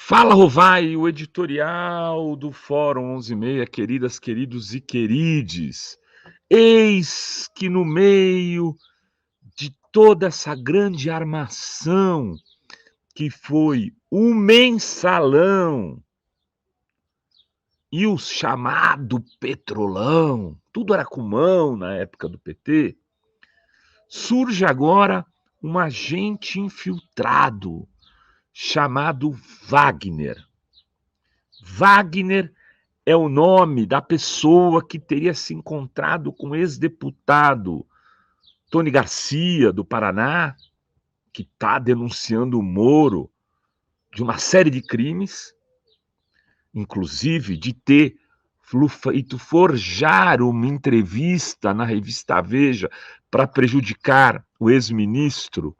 Fala, Rovai, o editorial do Fórum 11:30, queridas, queridos e querides. Eis que no meio de toda essa grande armação que foi o mensalão e o chamado petrolão, tudo era com mão na época do PT, surge agora um agente infiltrado chamado Wagner. Wagner é o nome da pessoa que teria se encontrado com o ex-deputado Tony Garcia, do Paraná, que está denunciando o Moro de uma série de crimes, inclusive de ter feito forjar uma entrevista na revista Veja para prejudicar o ex-ministro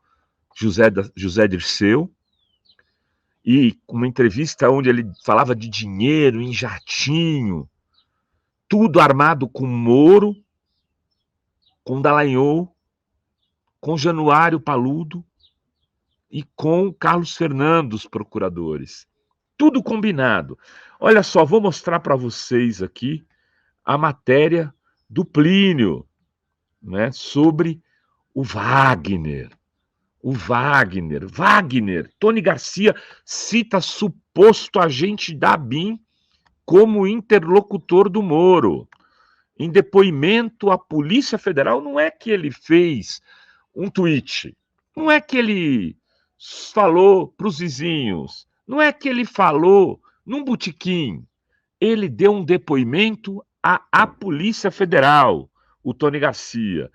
José Dirceu, e uma entrevista onde ele falava de dinheiro em jatinho, tudo armado com Moro, com Dallagnol, com Januário Paludo e com Carlos Fernando, os procuradores. Tudo combinado. Olha só, vou mostrar para vocês aqui a matéria do Plínio, né, sobre o Wagner. O Wagner, Tony Garcia cita suposto agente da ABIN como interlocutor do Moro. Em depoimento à Polícia Federal, não é que ele fez um tweet, não é que ele falou para os vizinhos, não é que ele falou num botequim, ele deu um depoimento à Polícia Federal, o Tony Garcia.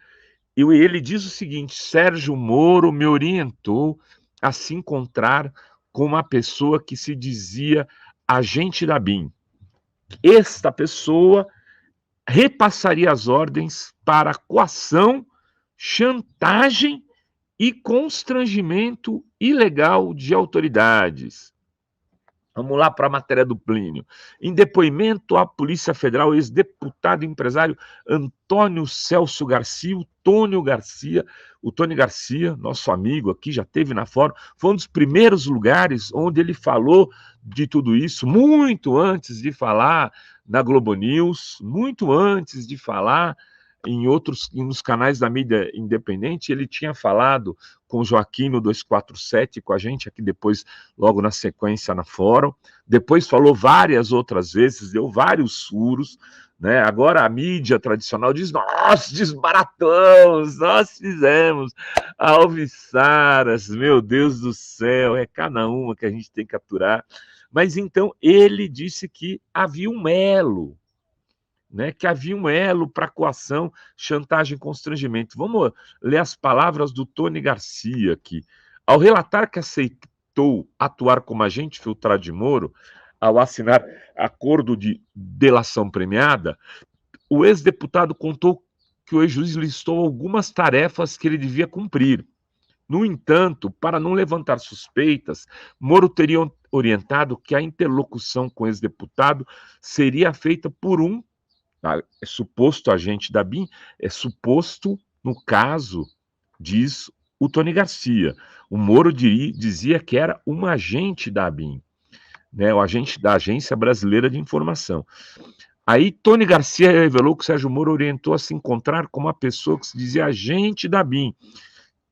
E ele diz o seguinte: Sérgio Moro me orientou a se encontrar com uma pessoa que se dizia agente da BIM. Esta pessoa repassaria as ordens para coação, chantagem e constrangimento ilegal de autoridades. Vamos lá para a matéria do Plínio. Em depoimento à Polícia Federal, ex-deputado e empresário Antônio Celso Garcia, o Tony Garcia, nosso amigo aqui, já esteve na Fórum, foi um dos primeiros lugares onde ele falou de tudo isso, muito antes de falar na Globo News, muito antes de falar nos canais da mídia independente. Ele tinha falado com o Joaquim no 247, com a gente aqui depois, logo na sequência, na Fórum. Depois falou várias outras vezes, deu vários furos, né? Agora a mídia tradicional diz: nós desbaratamos, nós fizemos alvissaras, meu Deus do céu, é cada uma que a gente tem que aturar. Mas então ele disse que havia um elo, né, que havia um elo para coação, chantagem e constrangimento. Vamos ler as palavras do Tony Garcia aqui. Ao relatar que aceitou atuar como agente filtrado de Moro, ao assinar acordo de delação premiada, o ex-deputado contou que o ex-juiz listou algumas tarefas que ele devia cumprir. No entanto, para não levantar suspeitas, Moro teria orientado que a interlocução com o ex-deputado seria feita por um suposto agente da BIM, é suposto, no caso, diz o Tony Garcia. O Moro dizia que era um agente da BIM, né, o agente da Agência Brasileira de Informação. Aí Tony Garcia revelou que o Sérgio Moro orientou a se encontrar com uma pessoa que se dizia agente da BIM,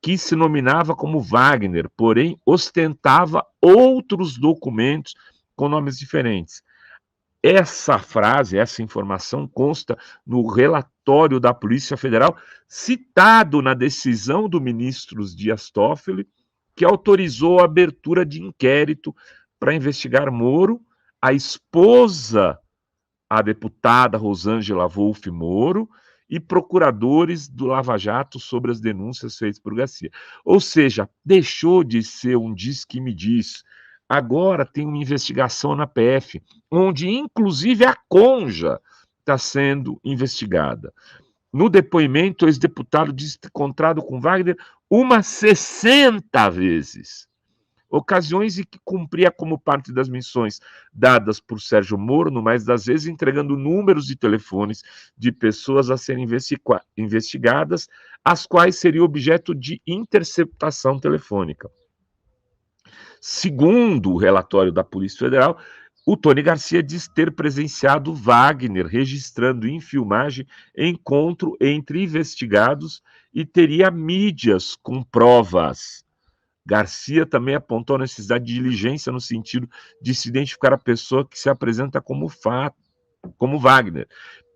que se nominava como Wagner, porém ostentava outros documentos com nomes diferentes. Essa frase, essa informação consta no relatório da Polícia Federal, citado na decisão do ministro Dias Toffoli, que autorizou a abertura de inquérito para investigar Moro, a esposa, a deputada Rosângela Wolff Moro, e procuradores do Lava Jato sobre as denúncias feitas por Garcia. Ou seja, deixou de ser um diz que me diz. Agora tem uma investigação na PF, onde inclusive a Conja está sendo investigada. No depoimento, o ex-deputado disse ter encontrado com Wagner umas 60 vezes. Ocasiões em que cumpria como parte das missões dadas por Sérgio Moro, no mais das vezes, entregando números de telefones de pessoas a serem investigadas, as quais seriam objeto de interceptação telefônica. Segundo o relatório da Polícia Federal, o Tony Garcia diz ter presenciado Wagner registrando em filmagem encontro entre investigados e teria mídias com provas. Garcia também apontou a necessidade de diligência no sentido de se identificar a pessoa que se apresenta como Wagner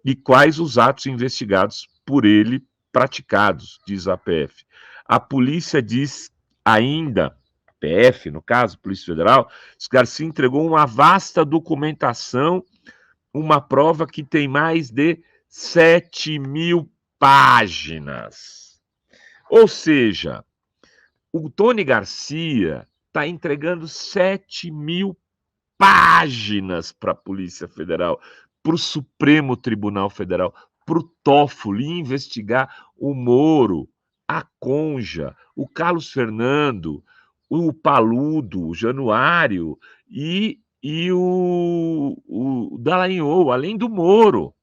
e quais os atos investigados por ele praticados, diz a PF. A polícia diz ainda, PF, no caso, Polícia Federal, Garcia entregou uma vasta documentação, uma prova que tem mais de 7.000 páginas. Ou seja, o Tony Garcia está entregando 7.000 páginas para a Polícia Federal, para o Supremo Tribunal Federal, para o Toffoli investigar o Moro, a Conja, o Carlos Fernando, o Paludo, o Januário e o Dallagnol, além do Moro.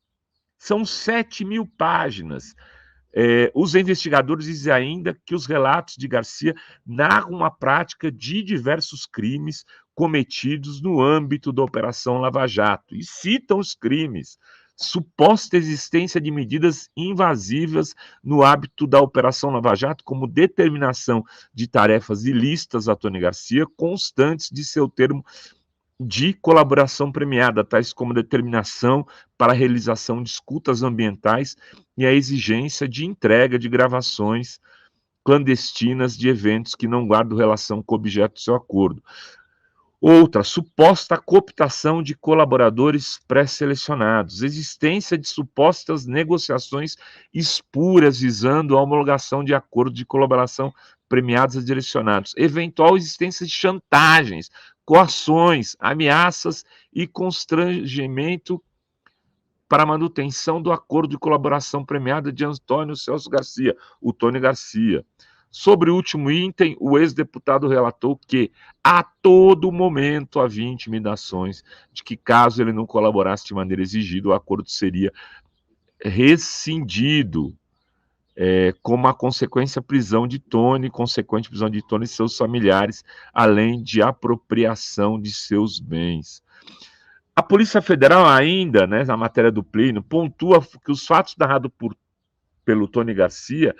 São 7.000 páginas. Os investigadores dizem ainda que os relatos de Garcia narram a prática de diversos crimes cometidos no âmbito da Operação Lava Jato e citam os crimes: suposta existência de medidas invasivas no âmbito da Operação Lava Jato, como determinação de tarefas ilícitas a Tony Garcia, constantes de seu termo de colaboração premiada, tais como determinação para a realização de escutas ambientais e a exigência de entrega de gravações clandestinas de eventos que não guardam relação com o objeto do seu acordo. Outra, suposta cooptação de colaboradores pré-selecionados, existência de supostas negociações espúrias visando a homologação de acordos de colaboração premiados e direcionados, eventual existência de chantagens, coações, ameaças e constrangimento para a manutenção do acordo de colaboração premiada de Antônio Celso Garcia, o Tony Garcia. Sobre o último item, o ex-deputado relatou que a todo momento havia intimidações de que, caso ele não colaborasse de maneira exigida, o acordo seria rescindido, como a consequência consequente prisão de Tony e seus familiares, além de apropriação de seus bens. A Polícia Federal ainda, na matéria do Plínio, pontua que os fatos narrados pelo Tony Garcia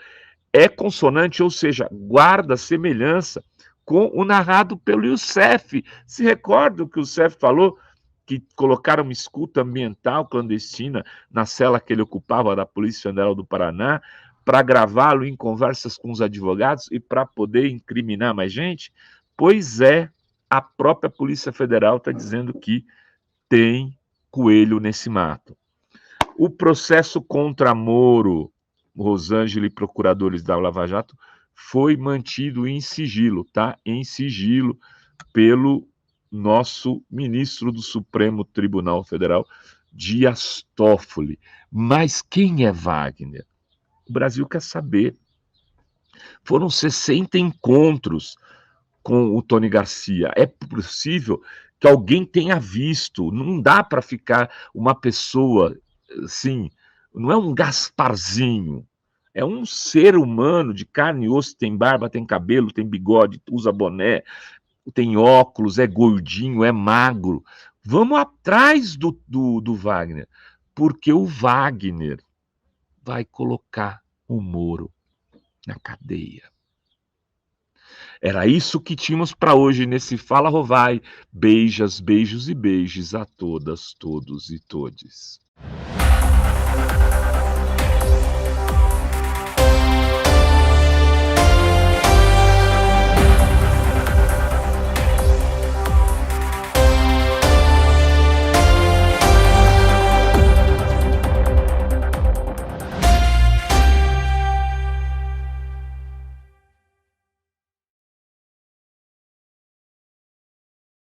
é consonante, ou seja, guarda semelhança com o narrado pelo Youssef. Se recorda o que o Youssef falou, que colocaram uma escuta ambiental clandestina na cela que ele ocupava da Polícia Federal do Paraná, para gravá-lo em conversas com os advogados e para poder incriminar mais gente? Pois é, a própria Polícia Federal está dizendo que tem coelho nesse mato. O processo contra Moro, Rosângela e procuradores da Lava Jato foi mantido em sigilo, tá? Em sigilo pelo nosso ministro do Supremo Tribunal Federal, Dias Toffoli. Mas quem é Wagner? O Brasil quer saber. Foram 60 encontros com o Tony Garcia. É possível que alguém tenha visto. Não dá para ficar uma pessoa assim, não é um Gasparzinho, é um ser humano de carne e osso, tem barba, tem cabelo, tem bigode, usa boné, tem óculos, é gordinho, é magro. Vamos atrás do Wagner, porque o Wagner vai colocar o Moro na cadeia. Era isso que tínhamos para hoje nesse Fala Rovai. Beijas, beijos e beijos a todas, todos e todes.